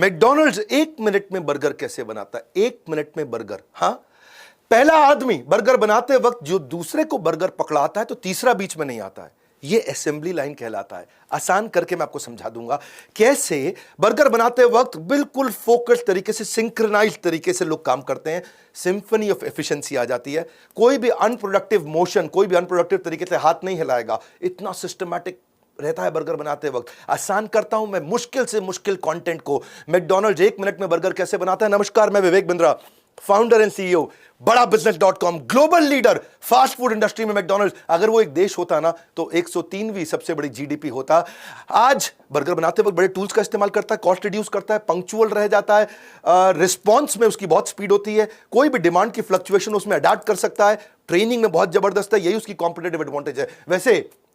McDonald's 1 minute में burger कैसे बनाता है? 1 मिनट में बर्गर। हाँ, पहला आदमी बर्गर बनाते वक्त जो दूसरे को बर्गर पकड़ाता है तो तीसरा बीच में नहीं आता है। यह असेंबली लाइन कहलाता है। आसान करके मैं आपको समझा दूंगा कैसे बर्गर बनाते वक्त बिल्कुल फोकस तरीके से, सिंक्रोनाइज तरीके से लोग काम करते हैं। सिंफनी ऑफ एफिशिएंसी आ जाती है। कोई भी अनप्रोडक्टिव मोशन, कोई भी अनप्रोडक्टिव तरीके से हाथ नहीं हिलाएगा। इतना सिस्टमैटिक रहता है बर्गर बनाते वक्त। आसान करता हूं मैं मुश्किल से मुश्किल कंटेंट को। मैकडॉनल्ड्स 1 मिनट में बर्गर कैसे बनाता है। नमस्कार, मैं Vivek Bindra, founder and CEO बड़ा बिजनेस.com, global leader fast food industry में मैकडॉनल्ड्स। अगर वो एक देश होता ना तो 103वीं सबसे बड़ी जीडीपी होता। आज बर्गर बनाते वक्त बड़े टूल्स का इस्तेमाल करता है, कॉस्ट रिड्यूस करता है, पंक्चुअल रह जाता है, रिस्पॉन्स में उसकी बहुत स्पीड होती है, कोई भी डिमांड की फ्लक्चुएशन उसमें अडैप्ट कर सकता है, ट्रेनिंग में बहुत जबरदस्त है। यही उसकी कॉम्पिटिटिव एडवांटेज है। वैसे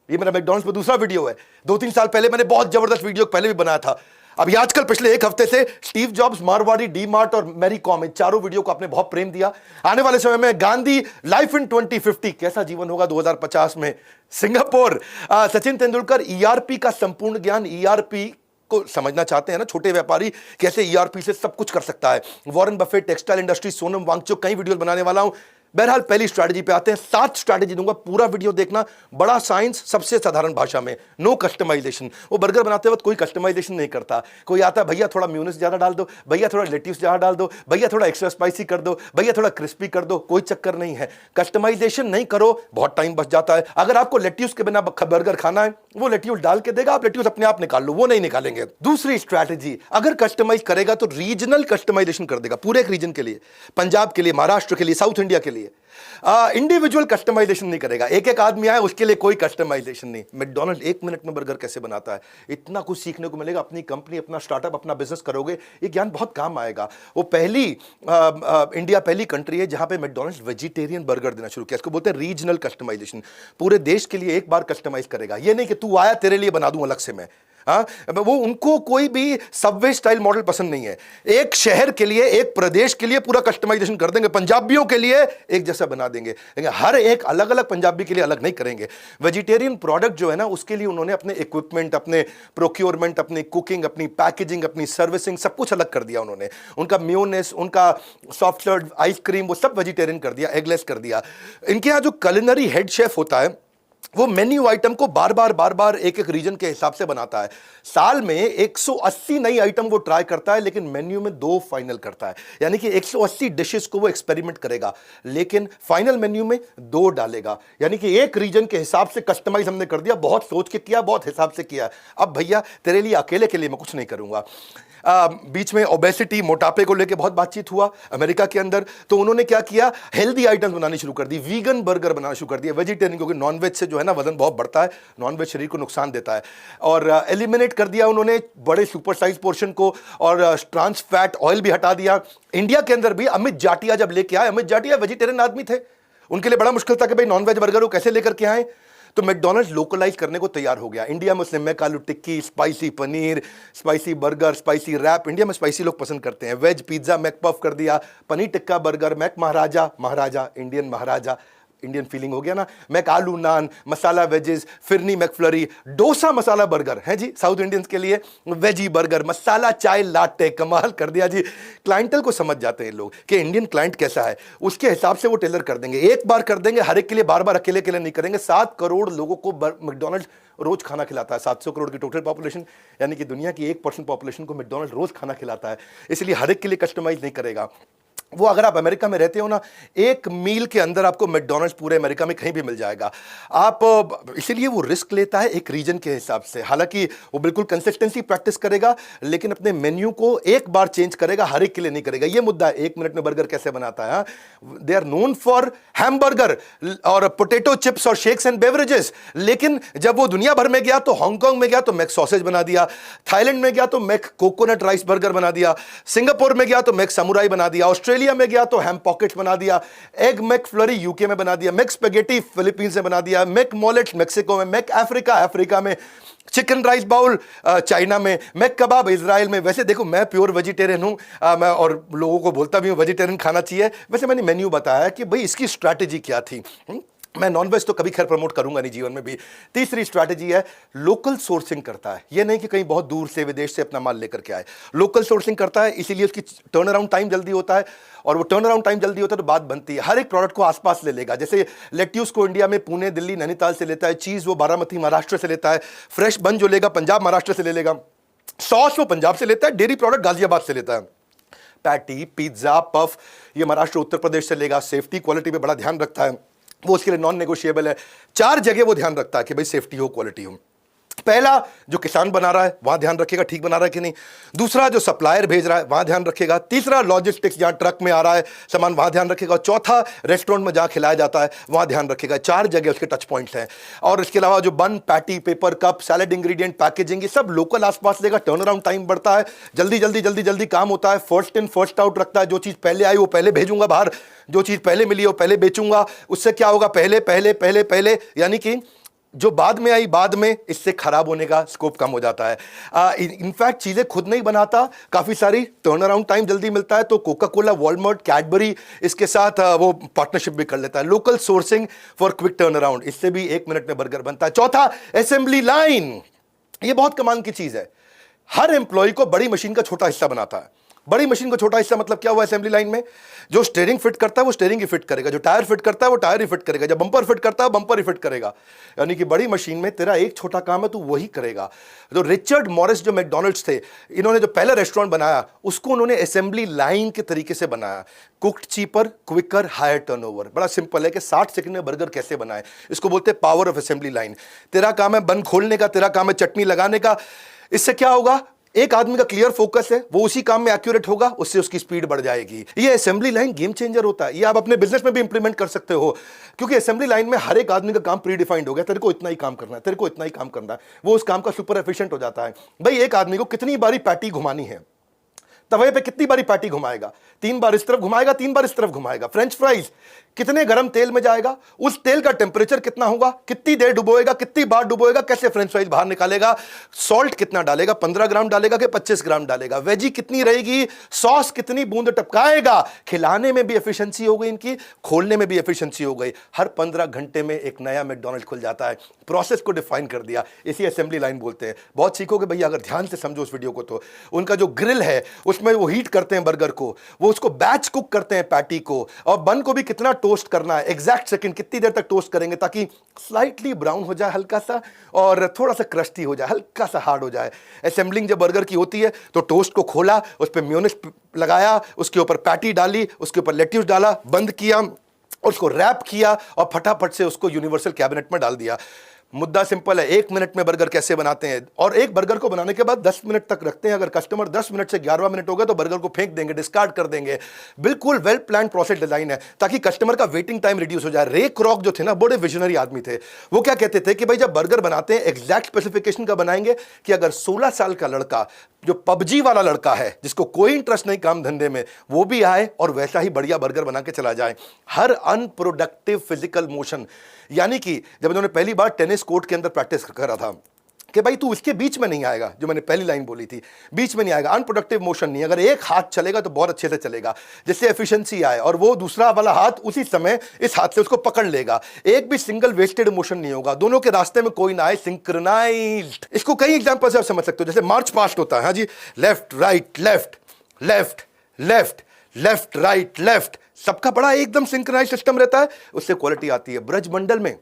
ये मेरा मैकडॉनल्ड्स पर दूसरा वीडियो है। 2-3 साल पहले मैंने बहुत जबरदस्त वीडियो पहले भी बनाया था। अभी आजकल पिछले 1 हफ्ते से Steve jobs, Marwari, D mart और मैरी कॉम, इन चारों वीडियो को आपने बहुत प्रेम दिया। आने वाले समय में गांधी लाइफ इन 2050, कैसा जीवन होगा 2050 में, सिंगापुर, सचिन तेंदुलकर, ईआरपी का संपूर्ण ज्ञान, ईआरपी को समझना चाहते हैं ना छोटे व्यापारी, कैसे ईआरपी से सब कुछ कर सकता है। Warren Buffett, textile industry, Sonam Wangchuk, कई वीडियो बनाने वाला हूं। बहरहाल पहली स्ट्रैटेजी पे आते हैं। 7 स्ट्रैटेजी दूंगा, पूरा वीडियो देखना। बड़ा साइंस, सबसे साधारण भाषा में, नो कस्टमाइजेशन। वो बर्गर बनाते वक्त कोई कस्टमाइजेशन नहीं करता। कोई आता है, भैया थोड़ा म्यूनिस ज्यादा डाल दो, भैया थोड़ा लेट्यूस ज्यादा डाल दो, भैया थोड़ा एक्स्ट्रा स्पाइसी कर दो, भैया थोड़ा क्रिस्पी कर दो। कोई चक्कर नहीं है। कस्टमाइजेशन नहीं करो, बहुत टाइम बच जाता है। अगर आपको लेट्यूस के बिना बर्गर खाना है, वो लेट्यूस डाल के देगा, आप लेट्यूस अपने आप निकाल लो, वो नहीं निकालेंगे। दूसरी स्ट्रैटेजी, अगर कस्टमाइज करेगा तो रीजनल कस्टमाइजेशन कर देगा, पूरे एक रीजन के लिए, पंजाब के लिए, महाराष्ट्र के लिए, साउथ इंडिया के लिए। इंडिविजुअल कस्टमाइजेशन नहीं करेगा। एक एक आदमी आए उसके लिए कोई कस्टमाइजेशन नहीं। मैकडॉनल्ड 1 मिनट में बर्गर कैसे बनाता है, इतना कुछ सीखने को मिलेगा। अपनी कंपनी, अपना स्टार्टअप, अपना बिजनेस करोगे, ये ज्ञान बहुत काम आएगा। वो इंडिया पहली कंट्री है जहां पे मैकडॉनल्ड्स वेजिटेरियन बर्गर देना शुरू किया। इसको बोलते हैं रीजनल कस्टमाइजेशन। पूरे देश के लिए एक बार कस्टमाइज करेगा। ये नहीं कि तू आया तेरे लिए बना दूं अलग से मैं। वो उनको कोई भी सबवे स्टाइल मॉडल पसंद नहीं है। एक शहर के लिए, एक प्रदेश के लिए पूरा कस्टमाइजेशन कर देंगे। पंजाबियों के लिए एक जैसा बना देंगे, लेकिन हर एक अलग अलग पंजाबी के लिए अलग नहीं करेंगे। वेजिटेरियन प्रोडक्ट जो है ना, उसके लिए उन्होंने अपने इक्विपमेंट, अपने प्रोक्योरमेंट, अपनी कुकिंग, अपनी पैकेजिंग, अपनी सर्विसिंग, सब कुछ अलग कर दिया उन्होंने। उनका मेयोनेस, उनका सॉफ्ट सर्व आइसक्रीम, वो सब वेजिटेरियन कर दिया, एगलेस कर दिया। इनके यहाँ जो कुलिनरी हेड शेफ होता है, वो मेन्यू आइटम को बार बार एक एक रीजन के हिसाब से बनाता है। साल में 180 नई आइटम वो ट्राई करता है, लेकिन मेन्यू में 2 फाइनल करता है। यानी कि 180 डिशेस को वो एक्सपेरिमेंट करेगा, लेकिन फाइनल मेन्यू में 2 डालेगा। यानी कि एक रीजन के हिसाब से कस्टमाइज हमने कर दिया। बहुत सोच के किया, बहुत हिसाब से किया। अब भैया तेरे लिए, अकेले के लिए मैं कुछ नहीं करूंगा। बीच में ओबेसिटी, मोटापे को लेकर बहुत बातचीत हुआ अमेरिका के अंदर, तो उन्होंने क्या किया, हेल्दी आइटम्स बनानी शुरू कर दी। वीगन बर्गर बनाना शुरू कर दिया, वेजिटेरियन, क्योंकि नॉनवेज से जो है ना वजन बहुत बढ़ता है, नॉनवेज शरीर को नुकसान देता है। और एलिमिनेट कर दिया उन्होंने बड़े सुपर साइज पोर्शन को, और ट्रांस फैट ऑयल भी हटा दिया। इंडिया के अंदर भी अमित जाटिया जब लेके आए, अमित जाटिया वेजिटेरियन आदमी थे, उनके लिए बड़ा मुश्किल था कि भाई नॉनवेज बर्गर वो कैसे लेकर के आए। तो मैकडॉनल्ड्स लोकलाइज करने को तैयार हो गया। इंडिया में उसने Mc aloo tikki, spicy paneer, spicy burger, spicy wrap, India में स्पाइसी लोग पसंद करते हैं, वेज पिज्जा, मैक पफ कर दिया, पनीर टिक्का बर्गर, मैक महाराजा, इंडियन महाराजा, इंडियन फीलिंग हो गया ना, मैक आलू नान, मसाला वेजेस, फिरनी मैकफ्लरी, डोसा मसाला बर्गर है जी साउथ इंडियंस के लिए, वेजी बर्गर, मसाला चाय लाटे, कमाल कर दिया जी। क्लाइंटल को समझ जाते हैं लोग कि इंडियन क्लाइंट कैसा है, उसके हिसाब से वो टेलर कर देंगे। एक बार कर देंगे, हर एक के लिए बार बार अकेले नहीं करेंगे। 7 करोड़ लोगों को मैकडॉनल्ड्स रोज खाना खिलाता है। 700 करोड़ की टोटल पॉपुलेशन, यानी कि दुनिया की 1% पॉपुलेशन को मैकडॉनल्ड्स रोज खाना खिलाता है। इसलिए हर एक के लिए कस्टमाइज नहीं करेगा वो। अगर आप अमेरिका में रहते हो ना, एक मील के अंदर आपको मैकडॉनल्ड्स पूरे अमेरिका में कहीं भी मिल जाएगा। आप इसीलिए वो रिस्क लेता है एक रीजन के हिसाब से। हालांकि वो बिल्कुल कंसिस्टेंसी प्रैक्टिस करेगा, लेकिन अपने मेन्यू को एक बार चेंज करेगा, हर एक के लिए नहीं करेगा। ये मुद्दा है 1 मिनट में बर्गर कैसे बनाता है। They are known for hamburger और पोटैटो चिप्स और शेक्स एंड बेवरेजेस, लेकिन जब वो दुनिया भर में गया तो हांगकांग में गया तो मैक सॉसेज बना दिया, थाईलैंड में गया तो मैक कोकोनट राइस बर्गर बना दिया, सिंगापुर में गया तो मैक समुराई बना दिया, ऑस्ट्रेलिया में गया तो हैम पॉकेट्स बना दिया, एग मैकफ्लरी यूके में बना दिया, मैक स्पेगेटी फिलीपींस में बना दिया, मैक मॉलेट मेक्सिको में, मैक अफ्रीका में, चिकन राइस बाउल चाइना में, मैक कबाब इजराइल में। वैसे देखो मैं प्योर वेजिटेरियन हूं, मैं और लोगों को बोलता भी हूं वेजिटेरियन खाना चाहिए। वैसे मैंने मेन्यू बताया कि भाई इसकी स्ट्रैटेजी क्या थी। मैं नॉनवेज तो कभी खैर प्रमोट करूंगा नहीं जीवन में भी। तीसरी स्ट्रैटेजी है लोकल सोर्सिंग करता है। ये नहीं कि कहीं बहुत दूर से विदेश से अपना माल लेकर के आए, लोकल सोर्सिंग करता है, इसीलिए उसकी टर्न अराउंड टाइम जल्दी होता है। और वो टर्न अराउंड टाइम जल्दी होता है तो बात बनती है, हर एक प्रोडक्ट को आसपास ले लेगा। जैसे लेट्यूस को इंडिया में पुणे, दिल्ली, नैनीताल से लेता है, चीज़ वो बारामती महाराष्ट्र से लेता है, फ्रेश बन जो लेगा पंजाब महाराष्ट्र से ले लेगा, सॉस वो पंजाब से लेता है, डेयरी प्रोडक्ट गाजियाबाद से लेता है, पैटी, पिज्जा, पफ ये महाराष्ट्र उत्तर प्रदेश से लेगा। सेफ्टी क्वालिटी पे बड़ा ध्यान रखता है, वो उसके लिए नॉन नेगोशिएबल है। 4 जगह वो ध्यान रखता है कि भाई सेफ्टी हो, क्वालिटी हो। पहला जो किसान बना रहा है वहां ध्यान रखेगा ठीक बना रहा है कि नहीं। दूसरा जो सप्लायर भेज रहा है वहां ध्यान रखेगा। तीसरा लॉजिस्टिक्स, जहां ट्रक में आ रहा है सामान वहां ध्यान रखेगा। चौथा रेस्टोरेंट में जहां खिलाया जाता है वहां ध्यान रखेगा। 4 जगह उसके टच पॉइंट्स हैं। और इसके अलावा जो bun, patty, pepper, cup, salad ingredient, packaging, ये सब लोकल आसपास लेगा। टर्न अराउंड टाइम बढ़ता है, जल्दी जल्दी जल्दी जल्दी काम होता है। फर्स्ट इन फर्स्ट आउट रखता है, जो चीज़ पहले आई वो पहले भेजूंगा बाहर, जो चीज़ पहले मिली वो पहले बेचूंगा। उससे क्या होगा, पहले पहले पहले पहले, यानी कि जो बाद में आई बाद में, इससे खराब होने का स्कोप कम हो जाता है। इनफैक्ट चीजें खुद नहीं बनाता, काफी सारी टर्न अराउंड टाइम जल्दी मिलता है। तो कोका कोला, वॉलमार्ट, कैडबरी इसके साथ वो पार्टनरशिप भी कर लेता है। Local sourcing for quick turn around, इससे भी 1 मिनट में बर्गर बनता है। चौथा असेंबली लाइन, ये बहुत कमाल की चीज है। हर एम्प्लॉय को बड़ी मशीन का छोटा हिस्सा बनाता है। बड़ी मशीन का छोटा हिस्सा मतलब क्या हुआ असेंबली लाइन में, जो स्टीयरिंग फिट करता है वो स्टीयरिंग ही फिट करेगा, जो टायर फिट करता है वो टायर ही फिट करेगा, जो बम्पर फिट करता है बम्पर ही फिट करेगा। यानी कि बड़ी मशीन में तेरा एक छोटा काम है, तू वही करेगा। जो रिचर्ड मॉरिस जो मैकडॉनल्ड्स थे, इन्होंने जो पहला रेस्टोरेंट बनाया उसको उन्होंने असेंबली लाइन के तरीके से बनाया। Cooked cheaper, quicker, higher turnover. बड़ा सिंपल है कि 60 सेकंड में बर्गर कैसे बनाए, इसको बोलते हैं पावर ऑफ असेंबली लाइन। तेरा काम है बन खोलने का, तेरा काम है चटनी लगाने का। इससे क्या होगा, एक आदमी का क्लियर फोकस है, वो उसी काम में एक्यूरेट होगा, उससे उसकी स्पीड बढ़ जाएगी। ये असेंबली लाइन गेम चेंजर होता है। ये आप अपने बिजनेस में भी इंप्लीमेंट कर सकते हो, क्योंकि असेंबली लाइन में हर एक आदमी का काम प्री डिफाइंड हो गया। तेरे को इतना ही काम करना है, तेरे को इतना ही काम करना है, वो उस काम का सुपर एफिशिएंट हो जाता है। भाई एक आदमी को कितनी बारी पैटी घुमानी है, तवे पे कितनी बारी पैटी घुमाएगा, 3 बार इस तरफ घुमाएगा, 3 बार इस तरफ घुमाएगा। फ्रेंच फ्राइज कितने गर्म तेल में जाएगा, उस तेल का टेम्परेचर कितना होगा, कितनी देर डुबोएगा, कितनी बार डुबोएगा, कैसे फ्रेंच फ्राइज बाहर निकालेगा, सॉल्ट कितना डालेगा, 15 ग्राम डालेगा कि 25 ग्राम डालेगा, वेजी कितनी रहेगी, सॉस कितनी बूंद टपकाएगा। खिलाने में भी एफिशिएंसी हो गई इनकी, खोलने में भी एफिशिएंसी हो गई। हर 15 घंटे में एक नया मैकडॉनल्ड खुल जाता है। प्रोसेस को डिफाइन कर दिया, इसी असेंबली लाइन बोलते हैं। बहुत सीखोगे भैया अगर ध्यान से समझो उस वीडियो को। तो उनका जो ग्रिल है उसमें वो हीट करते हैं बर्गर को, वो उसको बैच कुक करते हैं पैटी को, और बन को भी कितना टोस्ट करना है, एग्जैक्ट सेकंड कितनी देर तक टोस्ट करेंगे ताकि स्लाइटली ब्राउन हो जाए हल्का सा, और थोड़ा सा क्रस्टी हो जाए, हल्का सा हार्ड हो जाए। असेंबलिंग जब बर्गर की होती है तो टोस्ट को खोला, उस पर मेयोनेज़ लगाया, उसके ऊपर पैटी डाली, उसके ऊपर लेट्यूस डाला, बंद किया, उसको रैप किया और फटाफट से उसको यूनिवर्सल कैबिनेट में डाल दिया। मुद्दा सिंपल है, 1 मिनट में बर्गर कैसे बनाते हैं। और एक बर्गर को बनाने के बाद 10 मिनट तक रखते हैं। अगर कस्टमर 10 मिनट से 11वां मिनट हो गया तो बर्गर को फेंक देंगे, डिस्कार्ड कर देंगे। बिल्कुल वेल प्लान प्रोसेस डिजाइन है ताकि कस्टमर का वेटिंग टाइम रिड्यूस हो जाए। रे क्रॉक जो थे ना, बड़े विजनरी आदमी थे। वो क्या कहते थे कि भाई जब बर्गर बनाते हैं एग्जैक्ट स्पेसिफिकेशन का बनाएंगे कि अगर 16 साल का लड़का, जो पबजी वाला लड़का है जिसको कोई इंटरेस्ट नहीं काम धंधे में, वो भी आए और वैसा ही बढ़िया बर्गर बना के चला जाए। हर अनप्रोडक्टिव फिजिकल मोशन, यानी कि जब इन्होंने पहली बार टेनिस कोर्ट के अंदर प्रैक्टिस कर रहा था कि भाई तू इसके बीच में नहीं आएगा, जो मैंने पहली लाइन बोली थी, बीच में नहीं आएगा, अनप्रोडक्टिव मोशन नहीं। अगर एक हाथ चलेगा तो बहुत अच्छे से चलेगा जिससे एफिशिएंसी आए, और वो दूसरा वाला हाथ उसी समय इस हाथ से उसको पकड़ लेगा। एक भी सिंगल वेस्टेड मोशन नहीं होगा, दोनों के रास्ते में कोई ना आए, सिंक्रोनाइज्ड। इसको कई एग्जांपल से आप समझ सकते हो। जैसे मार्च पास्ट होता है, हाँ जी, left right left left left left right left, सबका बड़ा एकदम सिंक्रोनाइज सिस्टम रहता है, उससे क्वालिटी आती है। ब्रजमंडल में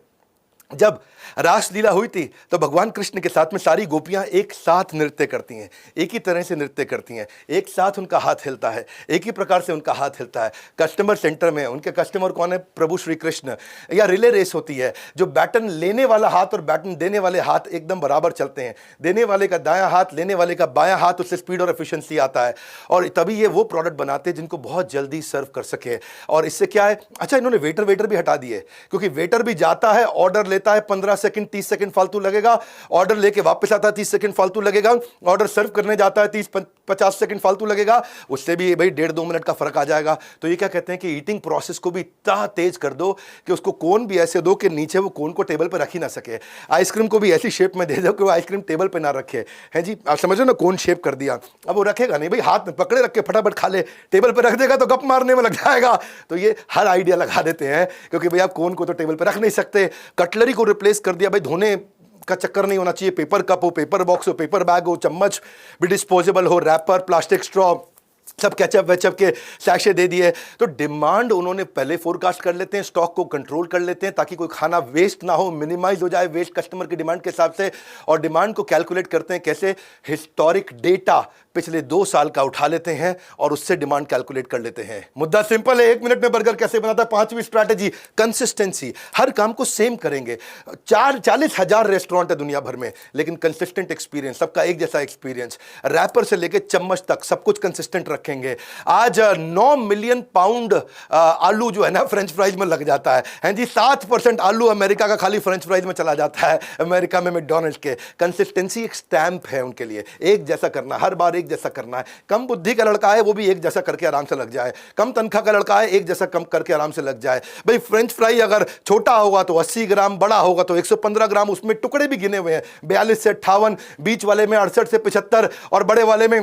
जब रासलीला हुई थी तो भगवान कृष्ण के साथ में सारी गोपियां एक साथ नृत्य करती हैं, एक ही तरह से नृत्य करती हैं, एक साथ उनका हाथ हिलता है, एक ही प्रकार से उनका हाथ हिलता है। कस्टमर सेंटर में उनके कस्टमर कौन है, प्रभु श्री कृष्ण। या रिले रेस होती है, जो बैटन लेने वाला हाथ और बैटन देने वाले हाथ एकदम बराबर चलते हैं, देने वाले का दायां हाथ, लेने वाले का बायां हाथ, उससे स्पीड और एफिशिएंसी आता है। और तभी ये वो प्रोडक्ट बनाते हैं जिनको बहुत जल्दी सर्व कर सके। और इससे क्या है, अच्छा इन्होंने वेटर भी हटा दिए, क्योंकि वेटर भी जाता है, ऑर्डर लेता है 15 सेकंड 30 सेकंड फालतू लगेगा, ऑर्डर लेके वापस आता है 30 सेकंड फालतू लगेगा, ऑर्डर सर्व करने जाता है 30-50 सेकंड फालतू लगेगा, उससे भी भाई 1.5-2 मिनट का फर्क आ जाएगा। तो ये क्या कहते हैं कि ईटिंग प्रोसेस को भी इतना तेज कर दो कि उसको कोन भी ऐसे दो कि नीचे वो कोन को टेबल पर रख ही ना सके, आइसक्रीम को भी ऐसी शेप में दे दो कि वो आइसक्रीम टेबल पर ना रखे, है जी, आप समझ लो ना, कोन शेप कर दिया, अब वो रखेगा नहीं भाई, हाथ में पकड़े रख के फटाफट खा ले, टेबल पर रख देगा तो गप मारने में लग जाएगा। तो ये हर आइडिया लगा देते हैं, क्योंकि भाई आप कोन को तो टेबल पर रख नहीं सकते। कटलरी को रिप्लेस कर दिया, भाई धोने का चक्कर नहीं होना चाहिए, पेपर कप हो, पेपर बॉक्स हो, पेपर बैग हो, चम्मच भी डिस्पोजेबल हो, रैपर, प्लास्टिक स्ट्रॉ, सब केचप वेचप के सैशे दे दिए। तो डिमांड उन्होंने पहले फोरकास्ट कर लेते हैं, स्टॉक को कंट्रोल कर लेते हैं ताकि कोई खाना वेस्ट ना हो, मिनिमाइज हो जाए वेस्ट कस्टमर की डिमांड के हिसाब से। और डिमांड को कैलकुलेट करते हैं कैसे, हिस्टोरिक डेटा पिछले 2 साल का उठा लेते हैं और उससे डिमांड कैलकुलेट कर लेते हैं। मुद्दा सिंपल है, 1 मिनट में बर्गर कैसे बनाता है। 5वीं स्ट्रैटेजी, कंसिस्टेंसी। हर काम को सेम करेंगे। 40,000 रेस्टोरेंट है दुनिया भर में, लेकिन कंसिस्टेंट एक्सपीरियंस, सबका एक जैसा एक्सपीरियंस, रैपर से लेके चम्मच तक सब कुछ कंसिस्टेंट रखेंगे। आज 9 मिलियन पाउंड आलू जो है ना फ्रेंच फ्राइज में लग जाता है जी। 7% आलू अमेरिका का खाली फ्रेंच फ्राइज में चला जाता है, अमेरिका में मैकडॉनल्ड्स के। कंसिस्टेंसी एक स्टैंप है उनके लिए, एक जैसा करना, हर बार एक जैसा करना है। कम बुद्धि का लड़का है वो भी एक जैसा करके आराम से लग जाए, कम तनख्वाह का लड़का है एक जैसा कम करके आराम से लग जाए। भाई फ्रेंच फ्राई अगर छोटा होगा तो 80 ग्राम, बड़ा होगा तो 115 ग्राम, उसमें टुकड़े भी गिने हुए हैं, 42 से 58, बीच वाले में 68 से 75 और बड़े वाले में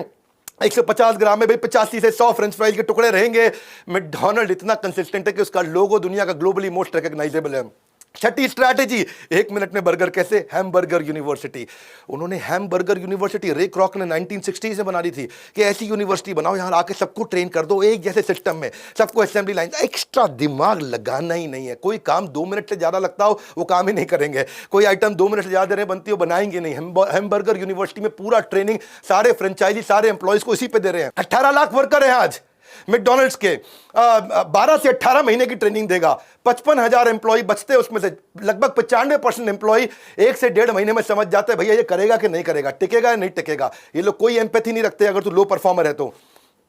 150 ग्राम में भाई 85 से 100 फ्रेंच फ्राइज के टुकड़े रहेंगे। मैकडॉनल्ड इतना कंसिस्टेंट है कि उसका लोगो दुनिया का ग्लोबली मोस्ट रिकॉग्नाइजेबल है। 6ठी स्ट्रैटेजी, 1 मिनट में बर्गर कैसे, हैमबर्गर यूनिवर्सिटी। उन्होंने हैमबर्गर यूनिवर्सिटी रे क्रॉक ने 1960 से बना दी थी कि ऐसी यूनिवर्सिटी बनाओ यहां आके सबको ट्रेन कर दो एक जैसे सिस्टम में, सबको असेंबली लाइन। एक्स्ट्रा दिमाग लगाना ही नहीं है, कोई काम 2 मिनट से ज्यादा लगता हो वो काम ही नहीं करेंगे, कोई आइटम 2 मिनट से ज्यादा देर बनती हो बनाएंगे नहीं। हैमबर्गर यूनिवर्सिटी में पूरा ट्रेनिंग सारे फ्रेंचाइजी सारे एम्प्लॉयज को इसी पे दे रहे हैं। 18 लाख वर्कर हैं आज मैकडॉनल्ड्स के, 12 से 18 महीने की ट्रेनिंग देगा। 55,000 एम्प्लॉय बचते हैं, उसमें से लगभग 95% एम्प्लॉय 1 से 1.5 महीने में समझ जाते हैं भैया ये करेगा कि नहीं करेगा, टिकेगा या नहीं टिकेगा। ये लोग कोई एम्पैथी नहीं रखते अगर तू लो परफॉर्मर है तो।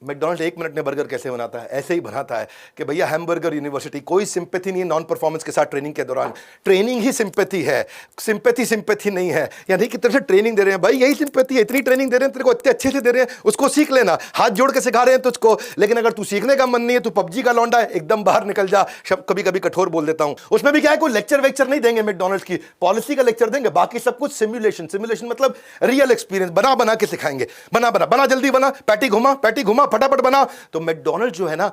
मैकडॉनल्ड्स 1 मिनट में बर्गर कैसे बनाता है, ऐसे ही बनाता है कि भैया हैमबर्गर यूनिवर्सिटी, कोई सिंपैथी नहीं है नॉन परफॉर्मेंस के साथ ट्रेनिंग के दौरान। ट्रेनिंग ही सिंपैथी है, सिंपैथी नहीं है। यानी कि तरह से ट्रेनिंग दे रहे हैं, भाई यही सिंपैथी है, इतनी ट्रेनिंग दे रहे हैं तेरे को, इतने अच्छे से दे रहे हैं, उसको सीख लेना, हाथ जोड़ के सिखा रहे हैं तुझको। लेकिन अगर तू सीखने का मन नहीं है, तू पबजी का लौंडा है, एकदम बाहर निकल जा। कभी कभी कठोर बोल देता हूं, उसमें भी क्या है, कोई लेक्चर वेक्चर नहीं देंगे, मैकडॉनल्ड्स की पॉलिसी का लेक्चर देंगे, बाकी सब कुछ सिमुलेशन। सिमुलेशन मतलब रियल एक्सपीरियंस, बना के सिखाएंगे। बना जल्दी बना, पैटी घुमा फटाफट बना। तो मैकडॉनल्ड जो है ना,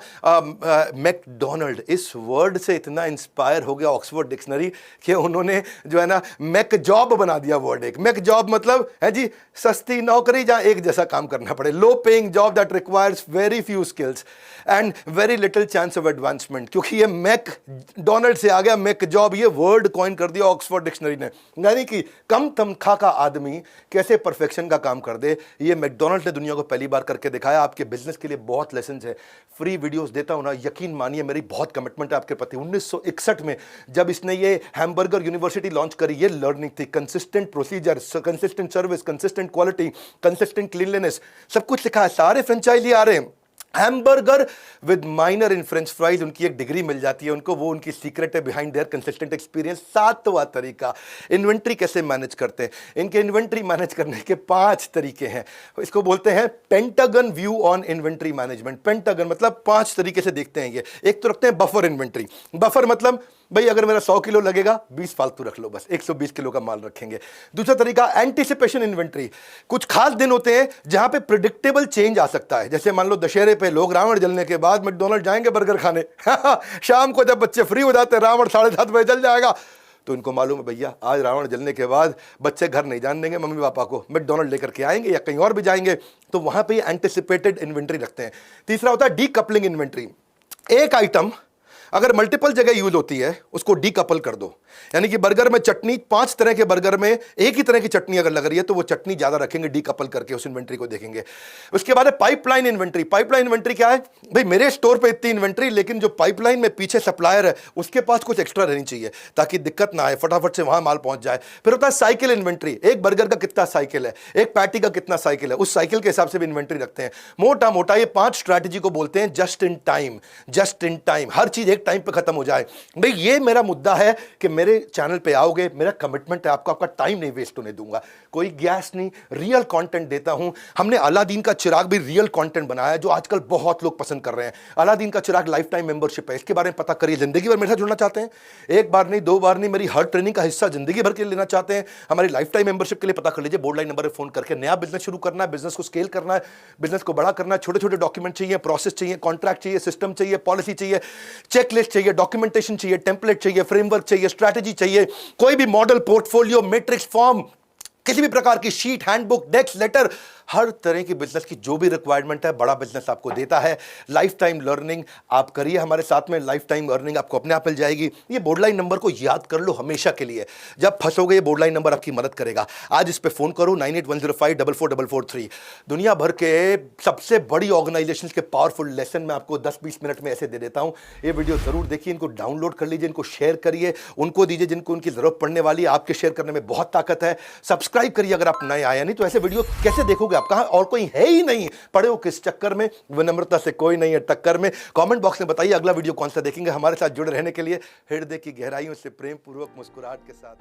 मैकडॉनल्ड इस वर्ड से इतना इंस्पायर हो गया ऑक्सफोर्ड डिक्शनरी कि उन्होंने जो है ना मैक जॉब बना दिया वर्ड। एक मैक जॉब मतलब है जी सस्ती नौकरी जहां एक जैसा काम करना पड़े, low paying job that requires very few skills and very little chance of advancement. क्योंकि ये मैकडॉनल्ड से आ गया मैक जॉब, ये वर्ड कॉइन कर दिया ऑक्सफोर्ड डिक्शनरी ने। यानी कि कम तनख्वाह का आदमी कैसे परफेक्शन का काम कर दे, ये मैकडॉनल्ड ने दुनिया को पहली बार करके दिखाया। आपके बिजनेस के लिए बहुत लेसन है, फ्री वीडियोस देता हूं ना, यकीन मानिए मेरी बहुत कमिटमेंट है आपके प्रति। 1961 में जब इसने ये हैमबर्गर यूनिवर्सिटी लॉन्च करी, ये लर्निंग थी, consistent procedure, consistent service, consistent quality, consistent cleanliness, सब कुछ लिखा है। सारे फ्रेंचाइजी आ रहे हैं hamburger with minor in French fries, उनकी एक डिग्री मिल जाती है उनको, वो उनकी सीक्रेट है बिहाइंड देयर कंसिस्टेंट एक्सपीरियंस। 7वां तरीका, इन्वेंट्री कैसे मैनेज करते हैं। इनके इन्वेंट्री मैनेज करने के 5 तरीके हैं, इसको बोलते हैं pentagon view on inventory management. Pentagon मतलब 5 तरीके से देखते हैं ये। एक तो रखते हैं बफर इन्वेंट्री। बफर मतलब भाई अगर मेरा 100 किलो लगेगा 20 फालतू रख लो, बस 120 किलो का माल रखेंगे। दूसरा तरीका एंटीसिपेशन इन्वेंट्री। कुछ खास दिन होते हैं जहां पे प्रिडिक्टेबल चेंज आ सकता है, जैसे मान लो दशहरे पे लोग रावण जलने के बाद मैकडॉनल्ड जाएंगे बर्गर खाने शाम को जब बच्चे फ्री हो जाते हैं, रावण 7:30 बजे जल जाएगा, तो इनको मालूम है भैया आज रावण जलने के बाद बच्चे घर नहीं जाने देंगे मम्मी पापा को, मैकडॉनल्ड लेकर के आएंगे या कहीं और भी जाएंगे, तो वहां पे एंटिसिपेटेड इन्वेंट्री रखते हैं। तीसरा होता है डीकपलिंग इन्वेंट्री। एक आइटम अगर मल्टीपल जगह यूज होती है उसको डीकपल कर दो। यानी कि बर्गर में चटनी 5 तरह के बर्गर में एक ही तरह की चटनी अगर लग रही है तो वो चटनी ज्यादा रखेंगे, डीकपल करके उस इन्वेंट्री को देखेंगे। उसके बाद है पाइपलाइन इन्वेंट्री। पाइपलाइन इन्वेंट्री क्या है, भाई मेरे स्टोर पे इतनी इन्वेंट्री, लेकिन जो पाइपलाइन में पीछे सप्लायर है उसके पास कुछ एक्स्ट्रा रहनी चाहिए ताकि दिक्कत ना आए, फटाफट से वहां माल पहुंच जाए। फिर होता है साइकिल इन्वेंट्री। एक बर्गर का कितना साइकिल है, एक पैटी का कितना साइकिल है, उस साइकिल के हिसाब से भी इन्वेंट्री रखते हैं। मोटा मोटा ये 5 स्ट्रैटेजी को बोलते हैं just in time. Just in time, हर चीज एक टाइम पे खत्म हो जाए। भाई ये मेरा मुद्दा है कि मेरे चैनल पे आओगे, मेरा कमिटमेंट है आपको, आपका टाइम नहीं वेस्ट होने दूंगा, कोई गैस नहीं, रियल कंटेंट देता हूं। हमने अलादीन का चिराग भी रियल कंटेंट बनाया है जो आजकल बहुत लोग पसंद कर रहे हैं। अलादीन का चिराग लाइफ टाइम मेंबरशिप है, इसके बारे में पता करिए। जिंदगी भर मेरे साथ जुड़ना चाहते हैं, एक बार नहीं, 2 बार नहीं, मेरी हर ट्रेनिंग का हिस्सा जिंदगी भर के लिए लेना चाहते हैं, हमारी लाइफ टाइम मेंबरशिप के लिए पता कर लीजिए। बोर्ड लाइन नंबर पर फोन करके नया बिजनेस शुरू करना है, बिजनेस को स्केल करना है, बिजनेस को बड़ा करना है। छोटे छोटे डॉक्यूमेंट चाहिए, प्रोसेस चाहिए, कॉन्ट्रैक्ट चाहिए, सिस्टम चाहिए, पॉलिसी चाहिए, चेकलिस्ट चाहिए, डॉक्यूमेंटेशन चाहिए, टेम्पलेट चाहिए, फ्रेमवर्क चाहिए, स्ट्रैटेजी चाहिए, कोई भी मॉडल, पोर्टफोलियो, मैट्रिक्स, फॉर्म, किसी भी प्रकार की शीट, हैंडबुक, डेस्क, लेटर, हर तरह की बिजनेस की जो भी रिक्वायरमेंट है बड़ा बिजनेस आपको देता है। लाइफ टाइम लर्निंग आप करिए हमारे साथ में, लाइफ टाइम अर्निंग आपको अपने आप मिल जाएगी। ये बोर्ड लाइन नंबर को याद कर लो हमेशा के लिए, जब फंसोगे ये बोर्ड लाइन नंबर आपकी मदद करेगा। आज इस पे फोन करो 9810544443। दुनिया भर के सबसे बड़ी ऑर्गेनाइजेशन के पावरफुल लेसन मैं आपको 10-20 मिनट में ऐसे दे देता हूं। ये वीडियो जरूर देखिए, इनको डाउनलोड कर लीजिए, इनको शेयर करिए, उनको दीजिए जिनको उनकी जरूरत पड़ने वाली है। आपके शेयर करने में बहुत ताकत है। सब्सक्राइब करिए अगर आप नए आए, नहीं तो ऐसे वीडियो कैसे देखोगे आप? कहां और कोई है ही नहीं, पड़े हो किस चक्कर में? विनम्रता से कोई नहीं है टक्कर में। कमेंट बॉक्स में बताइए अगला वीडियो कौन सा देखेंगे। हमारे साथ जुड़े रहने के लिए हृदय की गहराइयों से प्रेम पूर्वक मुस्कुराहट के साथ